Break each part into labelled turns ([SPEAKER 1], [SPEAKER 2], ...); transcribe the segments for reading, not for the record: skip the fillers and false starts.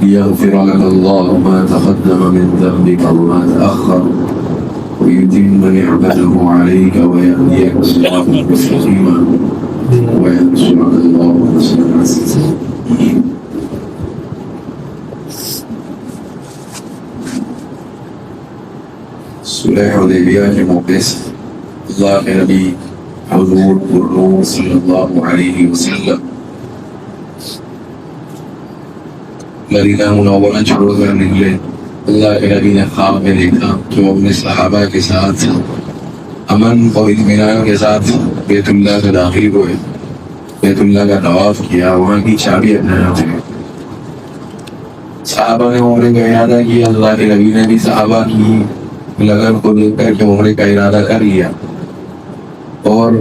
[SPEAKER 1] ليغفر لك الله ما تقدم من ذنبك وما تأخر ويتم نعمته عليك ويهديك صراطا مستقيما وينصرك الله نصرا عزيزا. سورہ حدیبیہ کے موقع سے اللہ کے نبی حضور النور صلی اللہ علیہ وسلم مدینہ منورہ چھوڑ کر نکلے. اللہ کے نبی نے خواب میں دیکھا کہ وہ اپنے صحابہ کے ساتھ امن اور اطمینان کے ساتھ بیت اللہ سے داخل ہوئے, بیت اللہ کا طواف کیا, وہاں کی چابی اپنے ہاتھ میں. صحابہ نے عمرے کا ارادہ کیا. اللہ کے نبی نے بھی صحابہ کی لگن کو دیکھ کر کے عمرے کا ارادہ کر لیا اور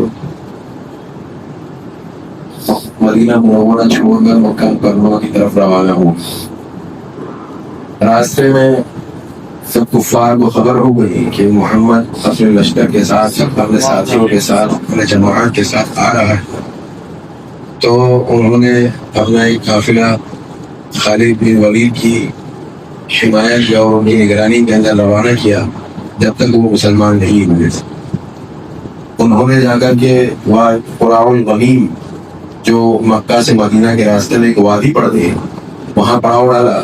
[SPEAKER 1] مدینہ منورہ چھوڑ کر مکہ مکرمہ کی طرف روانہ ہوا. راستے میں سب کفار کو خبر ہو گئی کہ محمد اپنے لشکر کے ساتھ, اپنے ساتھیوں کے ساتھ, اپنے جماعت کے ساتھ آ رہا ہے. تو انہوں نے اپنا ایک قافلہ خالد بن ولید کی حمایت اور ان کی نگرانی کے اندر روانہ کیا جب تک وہ مسلمان نہیں ہوئے. انہوں نے جا کر کے قراء الغمیم جو مکہ سے مدینہ کے راستے میں ایک وادی پڑتی ہے وہاں پڑاؤ ڈالا,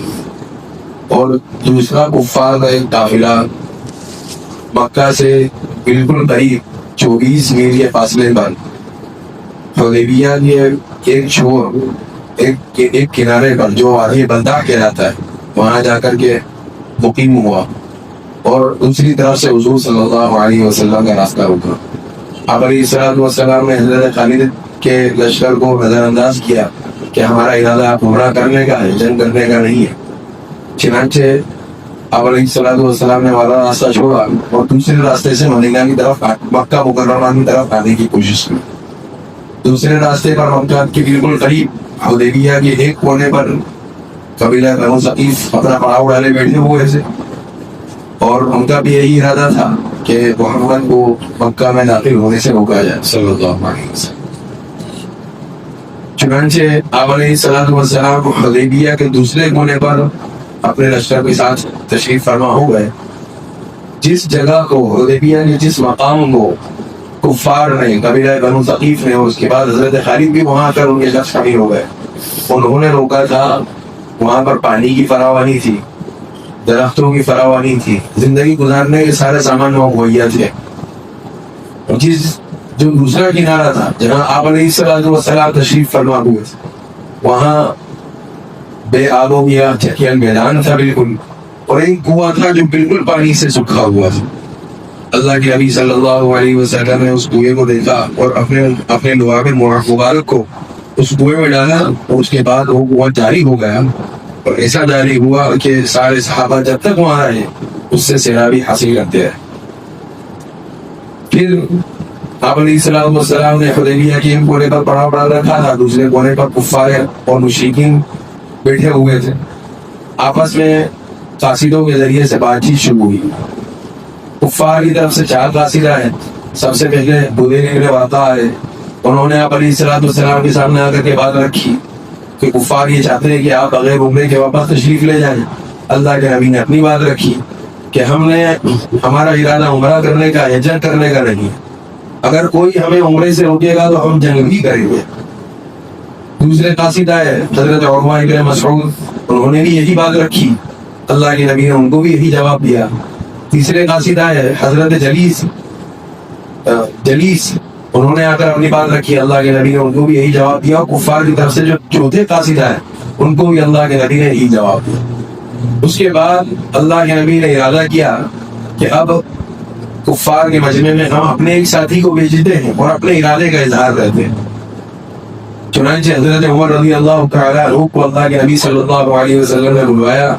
[SPEAKER 1] اور دوسرا کفار کا ایک قافلہ مکہ سے بالکل قریب 24 میل کے فاصلے پر حدیبیہ کے ایک چھور ایک کنارے پر جو وادی بلدہ کہلاتا ہے وہاں جا کر کے مقیم ہوا, اور دوسری طرف سے حضور صلی اللہ علیہ وسلم کا راستہ رکا. آپ علیہ السلام نے حضرت خالد کے لشکر کو نظر انداز کیا کہ ہمارا ارادہ عمرہ کرنے کا ہے, جنگ کرنے کا نہیں ہے. چنانچہ آپ علیہ السلام نے والا راستہ چھوڑا اور دوسرے راستے سے مدینہ کی طرف, مکہ مکرمہ کی طرف آنے کی کوشش کی. دوسرے راستے پر مکہ کے بالکل قریب حدیبیہ کے ایک کونے پر قبیلہ بنو ثقیف اپنا پڑاؤ ڈالے بیٹھے ہوئے تھے, اور ان کا بھی یہی ارادہ تھا کہ محمد کو مکہ میں داخل ہونے سے روکا جائے صلی اللہ علیہ وسلم. چنانچہ آپ علیہ السلام حدیبیہ کے دوسرے کونے پر اپنے لشکر کے ساتھ تشریف فرما ہو گئے. جس جگہ کو, حدیبیہ کے جس مقام کو کفار نے, قبیلہ بنو ثقیف نے, اور اس کے بعد حضرت خالد بھی وہاں کر ان کے شخص شامل ہو گئے, انہوں نے روکا تھا. وہاں پر پانی کی فراوانی تھی, درختوں کی فراوانی تھی, زندگی گزارنے کے سارے سامان وہاں مہیا تھے. جو دوسرا کنارہ تھا جہاں آپ علیہ السلام تشریف فرما ہوئے وہاں بے آب و گیا چکیل میدان تھا بالکل, اور ایک کنواں تھا جو بالکل پانی سے سکھا ہوا تھا. اللہ کے نبی صلی اللہ علیہ وسلم نے اس کنویں کو دیکھا اور اپنے لعاب مبارک کو اس کنویں میں ڈالا, اور اس کے بعد وہ کنواں جاری ہو گیا, اور ایسا جاری ہوا کہ سارے صحابہ جب تک وہاں رہے اس سے سیرابی حاصل کرتے ہیں. پھر آپ علیہ السلام نے حدیبیہ کے کونے پر پڑاؤ ڈال رکھا تھا, دوسرے کونے پر کفار اور مشرکین بیٹھے ہوئے تھے. آپس میں قاصدوں کے ذریعے سے بات چیت شروع ہوئی. کفار کی طرف سے 4 قاصدہ ہیں. سب سے پہلے بدین ابن ورقہ آئے, انہوں نے آپ علیہ السلام کے سامنے آ کر کے بات رکھی کہ کفار یہ چاہتے ہیں کہ آپ بغیر عمرے کے واپس تشریف لے جائیں. اللہ کے نبی نے اپنی بات رکھی کہ ہمارا ارادہ عمرہ کرنے کا ہے, جنگ کرنے کا نہیں. اگر کوئی ہمیں عمرے سے روکے گا تو ہم جنگ بھی کریں گے. دوسرے قاصد آئے حضرت عروہ ابن مسعود, انہوں نے بھی یہی بات رکھی, اللہ کے نبی نے ان کو بھی یہی جواب دیا. تیسرے قاصد آئے حضرت جلیس, انہوں نے آ کر اپنی بات رکھی, اللہ کے نبی نے ان کو بھی یہی جواب دیا. اور کفار کی طرف سے جو چوتھے قاصد آئے ان کو بھی اللہ کے نبی نے یہی جواب دیا. اس کے بعد اللہ کے نبی نے ارادہ کیا کہ اب کفار کے مجمع میں ہم اپنے ایک ساتھی کو بھیجتے ہیں اور اپنے ارادے کا اظہار کرتے ہیں. چنانچہ حضرت عمر رضی اللہ تعالیٰ عنہ کو اللہ کے نبی صلی اللہ علیہ وسلم نے بلوایا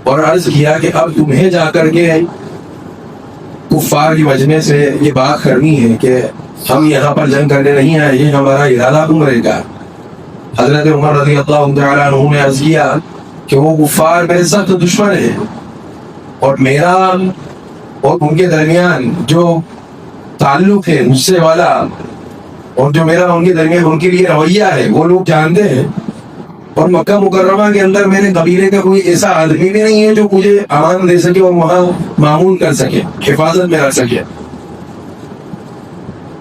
[SPEAKER 1] اور عرض کیا کہ اب تمہیں جا کر کے کفار کی مجمع سے یہ بات کرنی ہے کہ ہم یہاں پر جنگ کرنے نہیں آئے, یہ ہمارا ارادہ عمرے کا. حضرت عمر رضی اللہ تعالیٰ عنہ نے عرض کیا کہ وہ کفار میرے سخت دشمن ہیں, اور میرا اور ان کے درمیان جو تعلق ہے مجھ سے والا, اور جو میرا ان کے درمیان ان کے لیے رویہ ہے وہ لوگ جانتے ہیں, اور مکہ مکرمہ کے اندر میرے قبیلے کا کوئی ایسا آدمی بھی نہیں ہے جو مجھے امان دے سکے اور وہاں معمول کر سکے، حفاظت میں رکھ سکے۔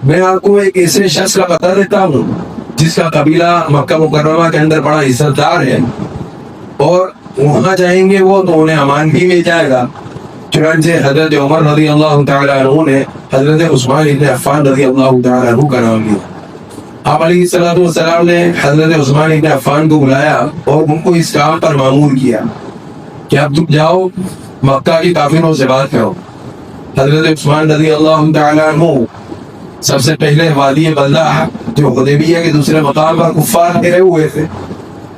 [SPEAKER 1] میں آپ کو ایک ایسے شخص کا بتا دیتا ہوں جس کا قبیلہ مکہ مکرمہ کے اندر بڑا عزت دار ہے، اور وہاں جائیں گے وہ تو انہیں امان بھی مل جائے گا۔ چنانچہ حضرت عمر رضی اللہ تعالیٰ عنہ نے حضرت عثمان بن عفان رضی اللہ تعالیٰ عنہ کا نام لیا۔ آپ علیہ الصلوۃ والسلام نے حضرت عثمان بن عفان کو بلایا اور ان کو اس کام پر مامور کیا کہ اب تم جاؤ مکہ کی کافروں سے بات کرو۔ حضرت عثمان رضی اللہ تعالیٰ عنہ سب سے پہلے وادی بلدہ جو حدیبیہ کے دوسرے مقام پر کفار گھرے ہوئے تھے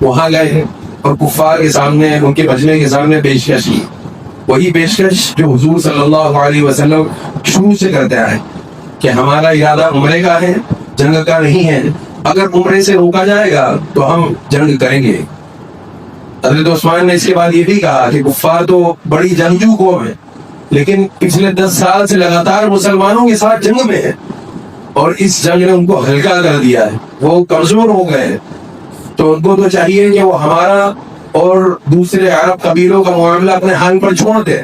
[SPEAKER 1] وہاں گئے اور کفار کے سامنے، ان کے بچنے کے سامنے پیشکش کی، وہی پیشکش جو حضور صلی اللہ علیہ وسلم شروع سے کرتا ہے کہ ہمارا ارادہ عمرے کا ہے، جنگ کا نہیں ہے، اگر عمرے سے روکا جائے گا تو ہم جنگ کریں گے۔ حضرت عثمان نے اس کے بعد یہ بھی کہا کہ کفار تو بڑی جنگجو قوم ہے، لیکن پچھلے 10 سال سے لگاتار مسلمانوں کے ساتھ جنگ میں ہے اور اس جنگ نے ان کو ہلکا کر دیا ہے، وہ کمزور ہو گئے، تو ان کو تو چاہیے کہ وہ ہمارا اور دوسرے عرب قبیلوں کا معاملہ اپنے حال پر چھوڑ دیں،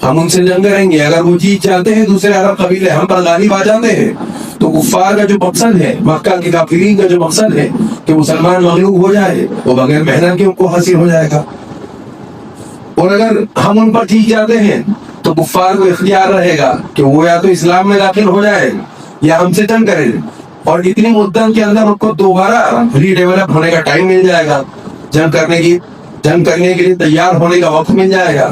[SPEAKER 1] ہم ان سے جنگ کریں گے۔ اگر وہ جیت جاتے ہیں دوسرے عرب قبیلے ہم پر غالب آ جاتے ہیں تو کفار کا جو مقصد ہے، مکہ کے کافرین کا جو مقصد ہے کہ مسلمان مغلوب ہو جائے، وہ بغیر محنت کے ان کو حاصل ہو جائے گا۔ اور اگر ہم ان پر جیت جاتے ہیں تو کفار کو اختیار رہے گا کہ وہ یا تو اسلام میں داخل ہو جائے یا ہم سے جنگ کرے، اور اتنی مدت کے اندر ان کو دوبارہ ری ڈیولپ ہونے کا ٹائم مل جائے گا، جنگ کرنے کے لیے تیار ہونے کا وقت مل جائے گا۔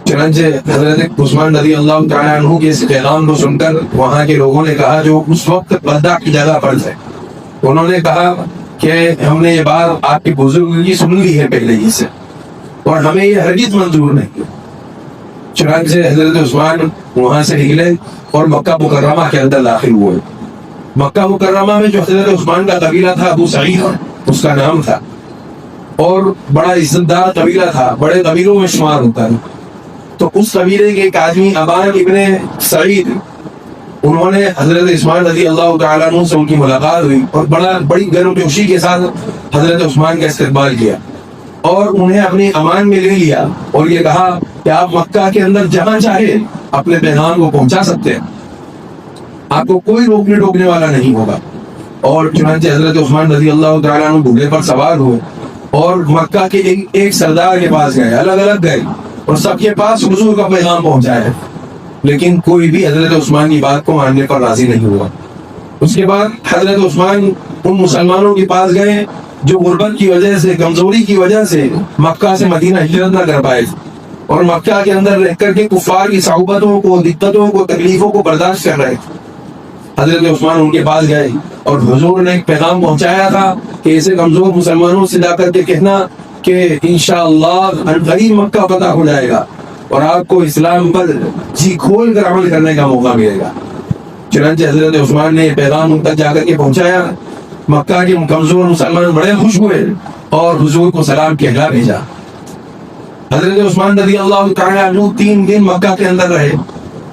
[SPEAKER 1] چنانچہ حضرت عثمان رضی اللہ تعالیٰ عنہ کے اس پیغام کو سن کر وہاں کے لوگوں نے کہا جو اس وقت بلدہ کی جگہ پر تھے، انہوں نے کہا کہ ہم نے یہ بات آپ کی بزرگی سن لی ہے پہلے ہی سے اور ہمیں یہ ہرگز منظور نہیں۔ چنانچہ حضرت عثمان وہاں سے نکلے اور مکہ مکرمہ کے اندر داخل ہوئے۔ مکہ مکرمہ میں جو حضرت عثمان کا قبیلہ تھا ابو سعید اس کا نام تھا، اور بڑا عزت دار قبیلہ تھا، بڑے قبیلوں میں شمار ہوتا ہے۔ تو اس قبیلے کے ایک آدمی ابان ابن سعید، انہوں نے حضرت عثمان رضی اللہ تعالیٰ عنہ سے ان کی ملاقات ہوئی اور بڑی گرمجوشی کے ساتھ حضرت عثمان کا استقبال کیا اور انہیں اپنی امان میں لے لیا اور یہ کہا کہ آپ مکہ کے اندر جہاں چاہے اپنے پیغام کو پہنچا سکتے ہیں، آپ کو کوئی روکنے ٹوکنے والا نہیں ہوگا۔ اور چنانچہ حضرت عثمان رضی اللہ تعالیٰ عنہ گھوڑے پر سوار ہوئے اور مکہ کے ایک سردار کے پاس گئے، الگ الگ گئے اور سب کے پاس حضور کا پیغام پہنچایا، لیکن کوئی بھی حضرت عثمان کی بات کو ماننے پر راضی نہیں ہوا۔ اس کے بعد حضرت عثمان ان مسلمانوں کے پاس گئے جو غربت کی وجہ سے، کمزوری کی وجہ سے مکہ سے مدینہ ہجرت نہ کر پائے اور مکہ کے اندر رہ کر کے کفار کی صعوبتوں کو، دقتوں کو، تکلیفوں کو برداشت کر رہے تھے۔ حضرت عثمان ان کے پاس گئے اور حضور نے ایک پیغام پہنچایا تھا کہ ایسے کمزور مسلمانوں سے جا کر کے کہنا کہ انشاءاللہ قریب مکہ فتح ہو جائے گا اور آپ کو اسلام پر جی کھول کر عمل کرنے کا موقع ملے گا۔ چنانچہ حضرت عثمان نے یہ پیغام ان تک جا کر کے پہنچایا۔ مکہ کے کمزور مسلمان بڑے خوش ہوئے اور حضور کو سلام کہلا بھیجا۔ حضرت عثمان رضی اللہ تعالیٰ عنہ 3 دن مکہ کے اندر رہے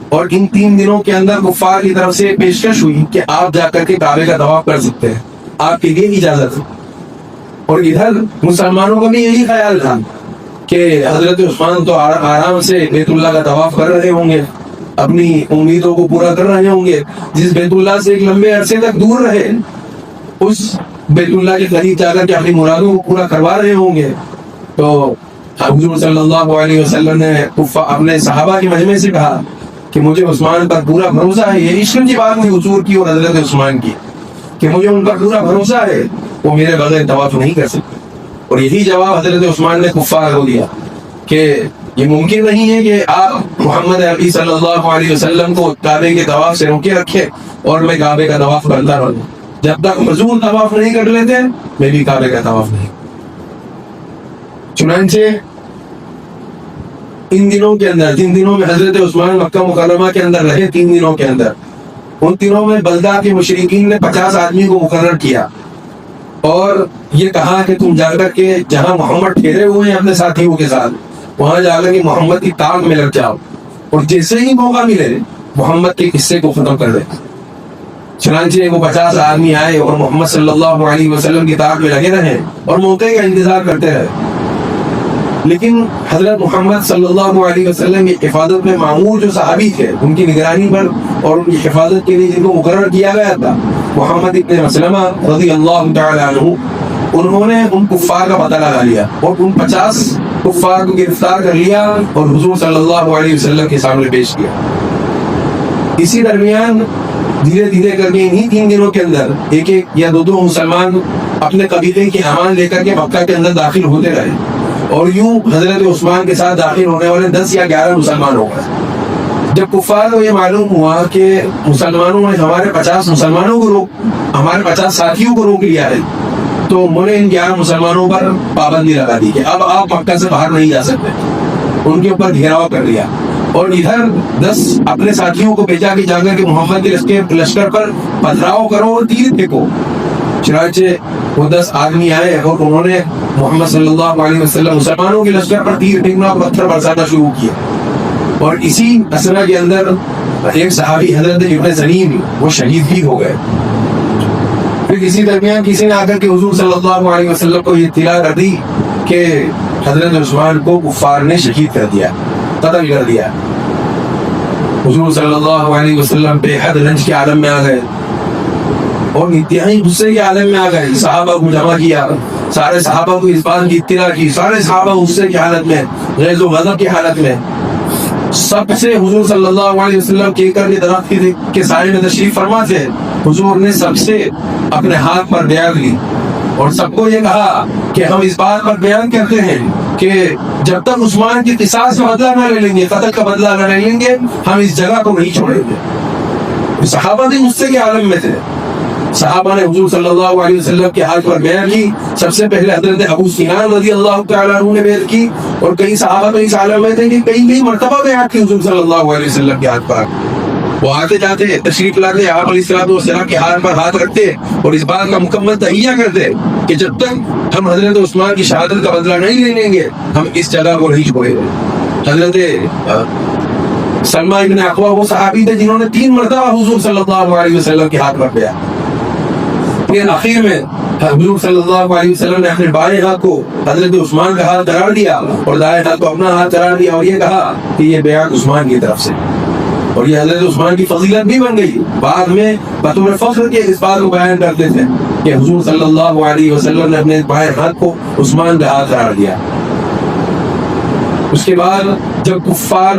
[SPEAKER 1] اور ان 3 دنوں کے اندر کفار کی طرف سے پیشکش ہوئی کہ آپ جا کر کے کعبے کا طواف کر سکتے ہیں، آپ کے لیے اجازت ہے۔ اور ادھر مسلمانوں کا بھی یہی خیال تھا کہ حضرت عثمان تو آرام سے بیت اللہ کا طواف کر رہے ہوں گے، اپنی امیدوں کو پورا کر رہے ہوں گے، جس بیت اللہ سے ایک لمبے عرصے تک دور رہے اس بیت اللہ کے قریب جا کر کے اپنی مرادوں کو پورا کروا رہے ہوں گے۔ تو حضور صلی اللہ علیہ وسلم نے اپنے صحابہ کے مجمع سے کہا کہ مجھے عثمان پر پورا بھروسہ ہے، یہ عشق کی بات نہیں حضور کی اور حضرت عثمان کی، کہ مجھے ان پر پورا بھروسہ ہے، وہ میرے بغیر طواف نہیں کر سکتے۔ اور یہی جواب حضرت عثمان نے کفار کو دیا کہ یہ ممکن نہیں ہے کہ آپ محمد عربی صلی اللہ علیہ وسلم کو کعبے کے طواف سے روکے رکھے اور میں کعبے کا طواف کرتا رہوں، جب تک حضور طواف نہیں کر لیتے میں بھی کعبے کا طواف نہیں۔ چنانچہ ان دنوں کے اندر، جن دنوں میں حضرت عثمان مکہ مکرمہ کے اندر رہے، 3 دنوں کے اندر، ان دنوں میں بلدہ کے مشرکین نے 50 آدمی کو مقرر کیا اور یہ کہا کہ تم جا کر کے جہاں محمد ٹھہرے ہوئے ہیں اپنے ساتھیوں کے ساتھ، وہاں جا کر کے محمد کی تاق میں لگ جاؤ اور جیسے ہی موقع ملے محمد کے قصے کو ختم کر دے۔ چنانچہ وہ 50 آدمی آئے اور محمد صلی اللہ علیہ وسلم کی طاعت میں لگے رہے اور موقع کا انتظار کرتے رہے. لیکن حضرت محمد صلی اللہ علیہ وسلم کی حفاظت میں معمور جو صحابی تھے، ان کی نگرانی پر اور ان کی حفاظت کے لیے جن کو مقرر کیا گیا تھا، محمد ابن مسلمہ رضی اللہ تعالی عنہ، انہوں نے ان کفار کا پتہ لگا لیا اور ان 50 کفار کو گرفتار کر لیا اور حضور صلی اللہ علیہ وسلم کے سامنے پیش کیا. اسی درمیان دھیرے دھیرے کر کے انہی 3 دنوں کے اندر ایک یا دو مسلمان اپنے قبیلے کی امان لے کر کے مکہ کے اندر داخل ہوتے رہے اور یوں حضرت عثمان کے ساتھ داخل ہونے والے 10 یا 11 مسلمان ہو گئے. جب کفار کو یہ معلوم ہوا کہ مسلمانوں نے ہمارے 50 مسلمانوں کو ہمارے 50 ساتھیوں کو روک لیا ہے، تو انہوں نے ان 11 مسلمانوں پر پابندی لگا دی کہ اب آپ مکہ سے باہر نہیں جا سکتے. ان کے اوپر گھیراؤ کر لیا اور ادھر 10 اپنے ساتھیوں کو بھیجا کہ جا کر کے محمد کے لشکر پر پتھراؤ کرو اور تیر پھینکو. چنانچہ وہ 10 آدمی آئے اور انہوں نے محمد صلی اللہ علیہ وسلم مسلمانوں کے لشکر پر تیر پھینکنا اور پتھر برسانا شروع کیا. اور اسی اثنا کے اندر ایک صحابی حضرت ابن زنیم وہ شہید بھی ہو گئے. پھر اسی درمیان کسی نے آ کر کے حضور صلی اللہ علیہ وسلم کو یہ اطلاع کر دی کہ حضرت عثمان کو کفار نے شہید کر دیا، قتل کر دیا. حضور صلی اللہ علیہ وسلم بے حد رنج کے عالم میں آ گئے اور انتہائی غصے کے عالم میں آ گئے. صحابہ کو جمع کیا، سارے صحابہ کو اس بات کی اطلاع کی، سارے صحابہ غصے کی حالت میں، غیظ و غضب کی حالت میں. سب سے حضور صلی اللہ علیہ وسلم کے کر کے درخت کے سائے میں تشریف فرما تھے. حضور نے سب سے اپنے ہاتھ پر بیعت لی اور سب کو یہ کہا کہ ہم اس بات پر بیان کرتے ہیں کہ جب تک عثمان کی قصاص کا بدلہ نہ لے لیں گے، قتل کا بدلہ نہ لے لیں گے، ہم اس جگہ کو نہیں چھوڑیں گے. صحابہ بھی غصے کے عالم میں تھے. صحابہ نے حضور صلی اللہ علیہ وسلم کے ہاتھ پر بیعت کی. سب سے پہلے حضرت ابو سفیان رضی اللہ تعالیٰ عنہ نے بیعت کی اور کئی صحابہ تو اس عالم میں تھے کہ کئی مرتبہ بیعت کی حضور صلی اللہ علیہ وسلم کے ہاتھ پر. وہ آتے جاتے تشریف لاتے آپ علیہ السلام کے ہاتھ پر ہاتھ رکھتے اور اس بات کا مکمل تہیہ کرتے کہ جب تک ہم حضرت عثمان کی شہادت کا بدلہ نہیں لے لیں گے، ہم اس جگہ کو نہیں چھوڑیں گے. حضرت سلمہ ابن اقوا وہ صحابی تھے جنہوں نے 3 مرتبہ حضور صلی اللہ علیہ وسلم کے ہاتھ رکھ دیا. پھر آخر میں حضور صلی اللہ علیہ وسلم نے اپنے بائیں ہاتھ کو حضرت عثمان کا ہاتھ قرار دیا اور دائیں ہاتھ کو اپنا ہاتھ قرار دیا اور یہ کہا کہ یہ بیعت عثمان کی طرف سے. اور یہ حضرت عثمان کی فضیلت بھی بن گئی. بعد میں بطور فخر کے اس بات کو بیان کرتے تھے کہ حضور صلی اللہ علیہ وسلم نے اپنے بائیں ہاتھ کو عثمان کا ہاتھ قرار دیا. اس کے بعد جب کفار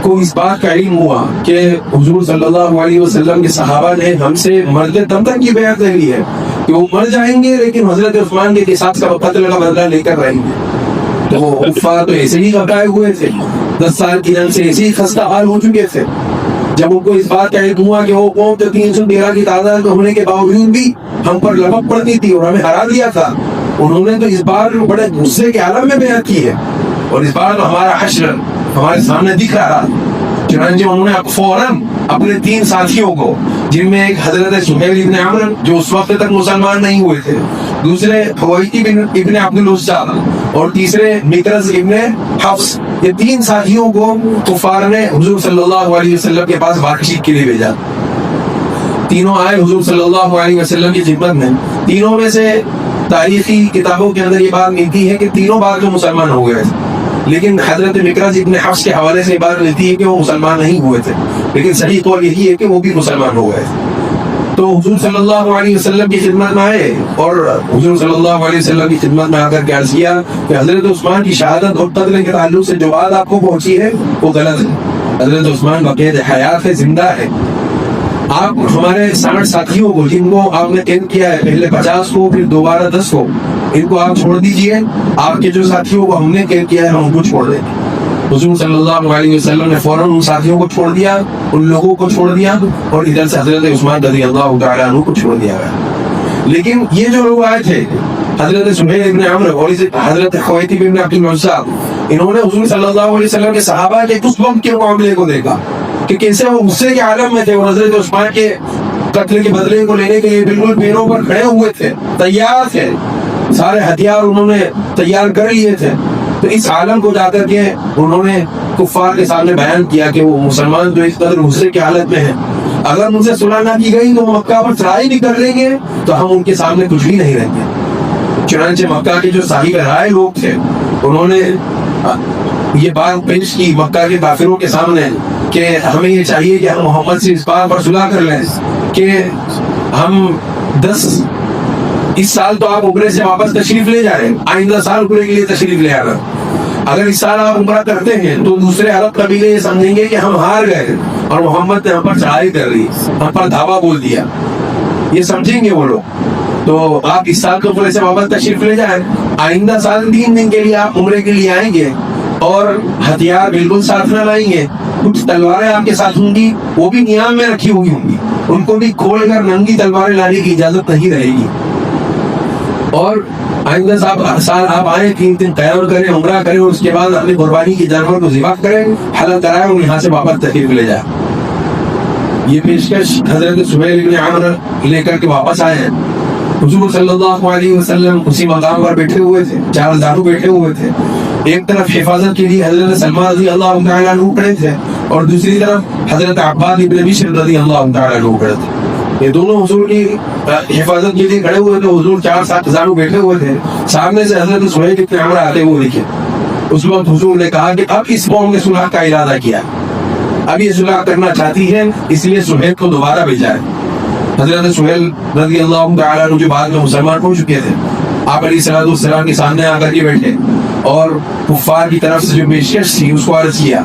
[SPEAKER 1] کو اس بات کا علم ہوا کہ حضور صلی اللہ علیہ وسلم کے صحابہ نے ہم سے مرتے دم تک کی بیعت لے لی ہے کہ وہ مر جائیں گے لیکن حضرت عثمان کے قصاص کا قتل کا بدلہ لے کر رہیں گے، تو کفار تو ایسے ہی گھبرائے ہوئے تھے. 10 سال کی جنگ سے ایسے ہی خستہ حال ہو چکے تھے. جب ان کو اس بات کا علم ہوا کہ وہ قوم جو 313 کی تعداد ہونے کے باوجود بھی ہم پر لپک پڑتی تھی اور ہمیں ہرا دیا تھا، انہوں نے تو اس بار بڑے غصے کے عالم میں بیعت کی ہے اور اس بار تو ہمارا حشر ہمارے سامنے دکھ رہا. چنانچہ انہوں نے فوراً اپنے 3 ساتھیوں کو، جن میں ایک حضرت سہیل ابن عمرو جو اس وقت تک مسلمان نہیں ہوئے تھے، دوسرے حویتی ابن عبد العزا اور تیسرے مکرز ابن حفص، یہ 3 ساتھیوں کو کفار نے حضور صلی اللہ علیہ وسلم کے پاس بات چیت کے لیے بھیجا. تینوں آئے حضور صلی اللہ علیہ وسلم کی خدمت میں. تینوں میں سے تاریخی کتابوں کے اندر یہ بات ملتی ہے کہ تینوں بار جو مسلمان ہو گئے تھے، لیکن حضرت مکرز ابن حفص کے حوالے سے یہ بات ملتی ہے کہ وہ مسلمان نہیں ہوئے تھے، لیکن صحیح قول یہی ہے کہ وہ بھی مسلمان ہو گئے تھے. تو حضور صلی اللہ علیہ وسلم کی خدمت میں آئے اور حضور صلی اللہ علیہ وسلم کی خدمت میں آ کر کے عرض کیا کہ حضرت عثمان کی شہادت اور قتل کے تعلق سے جو بات آپ کو پہنچی ہے وہ غلط ہے. حضرت عثمان بقید حیات ہے، زندہ ہے. آپ ہمارے 60 ساتھیوں کو جن کو آپ نے قید کیا ہے، پہلے 50 کو پھر دوبارہ 10 کو، ان کو آپ چھوڑ دیجئے. آپ کے جو ساتھیوں کو ہم نے قید کیا ہے ہم ان کو چھوڑ دیں. حضور صلی اللہ علیہ وسلم نے فوراً ان ساتھیوں کو چھوڑ دیا، ان لوگوں کو چھوڑ دیا اور ادھر سے حضرت عثمان رضی اللہ تعالیٰ عنہ کو چھوڑ دیا گیا. لیکن یہ جو لوگ آئے تھے حضرت سہیل ابن عمرو اور حضرت حویتی ابن عبد العزا، انہوں نے حضور صلی اللہ علیہ وسلم کے صحابہ کے اس وقت کے معاملے کو دیکھا کہ کیسے وہ غصے کے عالم میں تھے اور حضرت عثمان کے قتل کے بدلے کو لینے کے لیے بالکل پیروں پر کھڑے ہوئے تھے، تیار تھے، سارے ہتھیار انہوں نے تیار کر لیے تھے. تو اس عالم کو جا کر کے انہوں نے کفار کے سامنے بیان کیا کہ وہ مسلمان جو اس قدر غصے کی حالت میں ہیں اگر ان سے صلح نہ کی گئی تو وہ مکہ پر چڑھائی بھی کر لیں گے تو ہم ان کے سامنے کچھ بھی نہیں رہیں گے۔ چنانچہ مکہ کے جو صاحب رائے لوگ تھے انہوں نے یہ بات پیش کی مکہ کے کافروں کے سامنے کہ ہمیں یہ چاہیے کہ ہم محمد سے اس بات پر صلح کر لیں کہ ہم اس سال تو آپ عمرے سے واپس تشریف لے جا رہے ہیں، آئندہ سال عمرے کے لیے تشریف لے آنا۔ اگر اس سال آپ عمرہ کرتے ہیں تو دوسرے عرب قبیلے یہ سمجھیں گے کہ ہم ہار گئے اور محمد نے ہم پر چڑھائی کر لی، ہم پر دھاوا بول دیا، یہ سمجھیں گے وہ لوگ۔ تو آپ اس سال تو عمرے سے واپس تشریف لے جائیں، آئندہ سال 3 دن کے لیے آپ عمرے کے لیے آئیں گے اور ہتھیار بالکل ساتھ نہ لائیں گے، کچھ تلواریں آپ کے ساتھ ہوں گی، وہ بھی نیام میں رکھی ہوئی ہوں گی، ان کو بھی کھول کر ننگی تلواریں لانے کی اجازت نہیں رہے گی۔ اور آئندہ سال آپ آئیں، 3 دن قیام کریں، عمرہ کریں، اور اس کے بعد اپنی قربانی کی جانور کو ذبح کریں، حلق کرائیں اور یہاں سے واپس تشریف لے جائیں۔ یہ پیشکش حضرت سہیل بن عمرو لے کر کے واپس آئے ہیں۔ حضور صلی اللہ علیہ وسلم اسی مقام پر بیٹھے ہوئے تھے، 4 دارو بیٹھے ہوئے تھے، ایک طرف حفاظت کے لیے حضرت سلمان رضی اللہ تعالیٰ عنہ کھڑے تھے اور دوسری طرف حضرت عباد بن بشر رضی اللہ تعالیٰ عنہ کھڑے تھے۔ یہ دونوں حضور کی حفاظت کے لیے کھڑے ہوئے تھے، حضور 4 دارو بیٹھے ہوئے تھے، سامنے سے حضرت سہیل بن عمرو آتے ہوئے دکھے۔ اس وقت حضور نے کہا کہ اب اس قوم نے صلح کا ارادہ کیا، اب یہ صلح کرنا چاہتی ہے، اس لیے سہیل کو دوبارہ بھیجا ہے۔ حضرت سہیل رضی اللہ تعالیٰ عنہ جو بعد میں مسلمان ہو چکے تھے، آپ علیہ الصلوۃ والسلام کے سامنے آ کر کے بیٹھے اور کفار کی طرف سے جو پیشکش تھی اس کو عرض کیا۔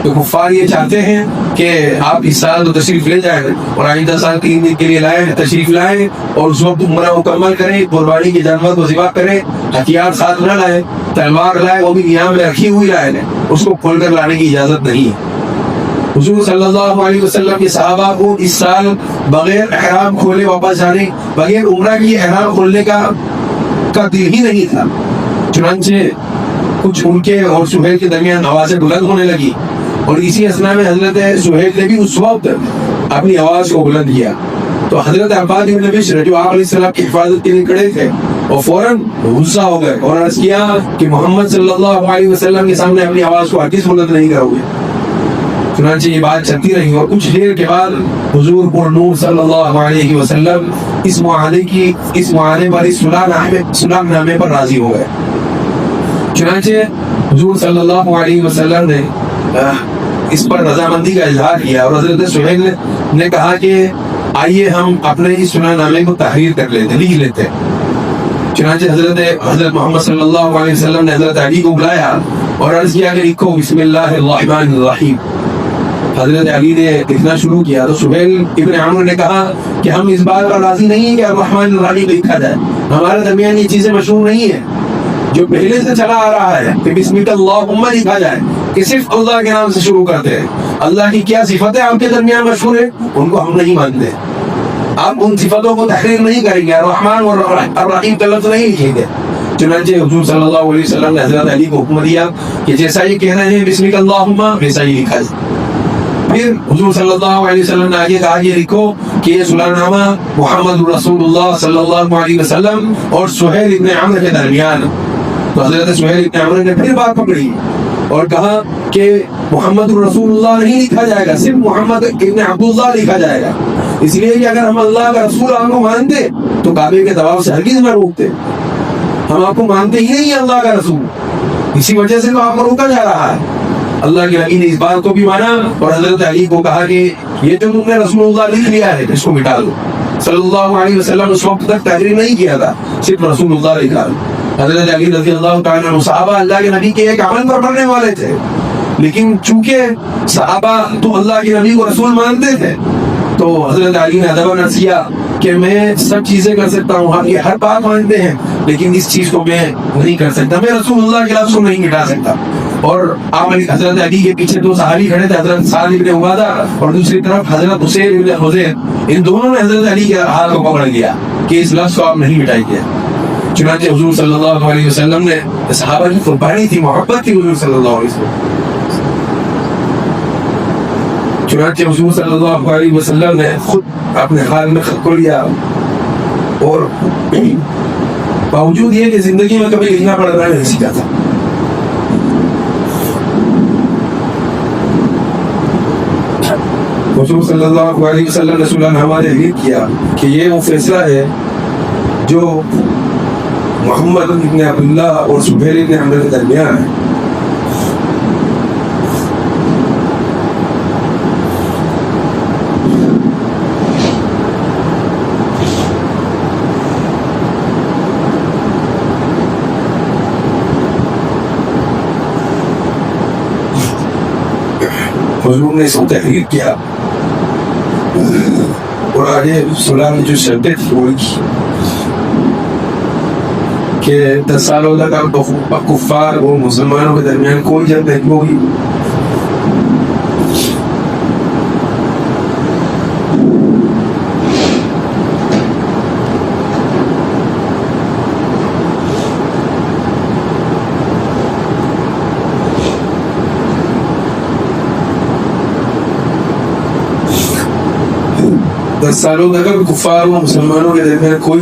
[SPEAKER 1] تو کفار یہ چاہتے ہیں کہ آپ اس سال تو تشریف لے جائیں اور آئندہ سال 3 دن کے لیے تشریف لائیں اور اس وقت عمرہ مکمل کریں، قربانی کے جانور کو ذبح کریں، ہتھیار ساتھ نہ لائیں، تلوار لائیں، وہ بھی نیام میں رکھی ہوئی لائیں، اس کو کھول کر لانے کی اجازت نہیں ہے۔ حضور صلی اللہ علیہ وسلم کے صحابہ کو اس سال بغیر احرام کھولے واپس جانے، بغیر عمرہ کی احرام کھولنے کا دل ہی نہیں تھا۔ چنانچہ کچھ ان کے اور سہیل کے درمیان آوازیں بلند ہونے لگی اور اسی اثنا میں حضرت سہیل نے بھی اس وقت اپنی آواز کو بلند کیا۔ تو حضرت عباد بن بشر جو آپ علیہ السلام کی حفاظت کے لیے کھڑے تھے اور فوراً غصہ ہو گئے اور عرض کیا کہ محمد صلی اللہ علیہ وسلم کے سامنے اپنی آواز کو ہرگز بلند نہیں کرو گے۔ چنانچہ یہ بات چلتی رہی اور کچھ دیر کے بعد حضور پر نور صلی اللہ علیہ وسلم اس معاہدے پر صلح نامے پر راضی ہو گئے۔ چنانچہ حضور صلی اللہ علیہ وسلم نے اس پر رضامندی کا اظہار کیا اور حضرت سہیل نے کہا کہ آئیے ہم اپنے اس صلح نامے کو تحریر کر لیتے، لکھ لیتے۔ چنانچہ حضرت محمد صلی اللہ علیہ وسلم نے حضرت علی کو بلایا اور عرض کیا کہ لکھو بسم اللہ الرحمن الرحیم۔ حضرت علی نے لکھنا شروع کیا تو سہیل ابن عمرو نے کہا کہ ہم اس بات پر راضی نہیں ہیں کہ الرحمن الرحیم لکھا جائے، ہمارے درمیان یہ چیزیں مشہور نہیں ہیں جو پہلے سے چلا آ رہا ہے کہ بسم اللہم لکھا جائے، کہ صرف اللہ کے نام سے شروع کرتے ہیں۔ اللہ کی کیا صفتیں آپ کے درمیان مشہور ہیں ان کو ہم نہیں مانتے، آپ ان صفتوں کو تحریر نہیں کریں گے، الرحمن اور الرحیم کا لفظ نہیں لکھیں گے۔ چنانچہ حضور صلی اللہ علیہ وسلم نے حضرت علی کو حکم دیا کہ جیسا یہ کہہ رہے ہیں بسم اللہم ویسا ہی لکھا جائے۔ پھر حضور صلی اللہ علیہ وسلم نے آگے کہا یہ لکھو کہ یہ صلح نامہ محمد رسول اللہ صلی اللہ علیہ وسلم اور سہیل ابن عمرو کے درمیان۔ تو حضرت سہیل ابن عمرو نے پھر بات پکڑی اور کہا کہ محمد رسول اللہ نہیں لکھا جائے گا، صرف محمد ابن عبداللہ لکھا جائے گا، اس لیے کہ اگر ہم اللہ کا رسول آپ کو مانتے تو کعبے کے طواف سے ہرگز نہ روکتے، ہم آپ کو مانتے ہی نہیں ہیں اللہ کا رسول، اسی وجہ سے تو آپ کو روکا جا رہا ہے۔ اللہ کے نبی نے اس بات کو بھی مانا اور حضرت علی کو کہا کہ یہ جو تم نے رسول اللہ لکھ لیا ہے اس کو مٹا دو۔ صلی اللہ علیہ وسلم اس وقت تک تحریر نہیں کیا تھا، صرف رسول اللہ لکھا۔ حضرت علی رضی اللہ تعالیٰ عنہ صحابہ اللہ کے نبی کے ایک عمل پر مرنے والے تھے، لیکن چونکہ صحابہ تو اللہ کے نبی کو رسول مانتے تھے تو حضرت علی نے ادب نہ کیا کہ میں سب چیزیں کر سکتا ہوں، آپ یہ ہر بات مانتے ہیں لیکن اس چیز کو میں نہیں کر سکتا، میں رسول اللہ کے لفظ کو نہیں مٹا سکتا۔ اور آپ حضرت علی کے پیچھے 2 صحابی کھڑے تھے، حضرت سعد بن عبادہ اور دوسری طرف حضرت حسین بن حذیر، ان دونوں نے حضرت علی کے ہاتھ کو پکڑ لیا کہ اس لفظ کو آپ نہیں مٹائیں گے۔ چنانچہ حضور صلی اللہ علیہ وسلم نے صحابہ کی قربانی تھی، محبت تھی حضور صلی اللہ علیہ وسلم، چنانچہ حضور صلی اللہ علیہ وسلم نے خود اپنے حال میں خط کو لیا اور باوجود یہ کہ زندگی میں کبھی لکھنا پڑھنا نہیں سیکھا تھا، حضور صلی اللہ علیہ وسلم رسول اللہ نے ہمارے لیے کیا کہ یہ وہ فیصلہ ہے جو محمد ابن عبداللہ اور سہیل ابن عمرو کے درمیان ہے. حضور نے اس کو تحریر کیا اور آگے صلح میں جو شرطیں تھی وہ کی کہ 10 سالوں تک کفار اور مسلمانوں کے درمیان کوئی جنگ نہیں ہوگی. دس سالوں تک کفار و مسلمانوں کے درمیان کوئی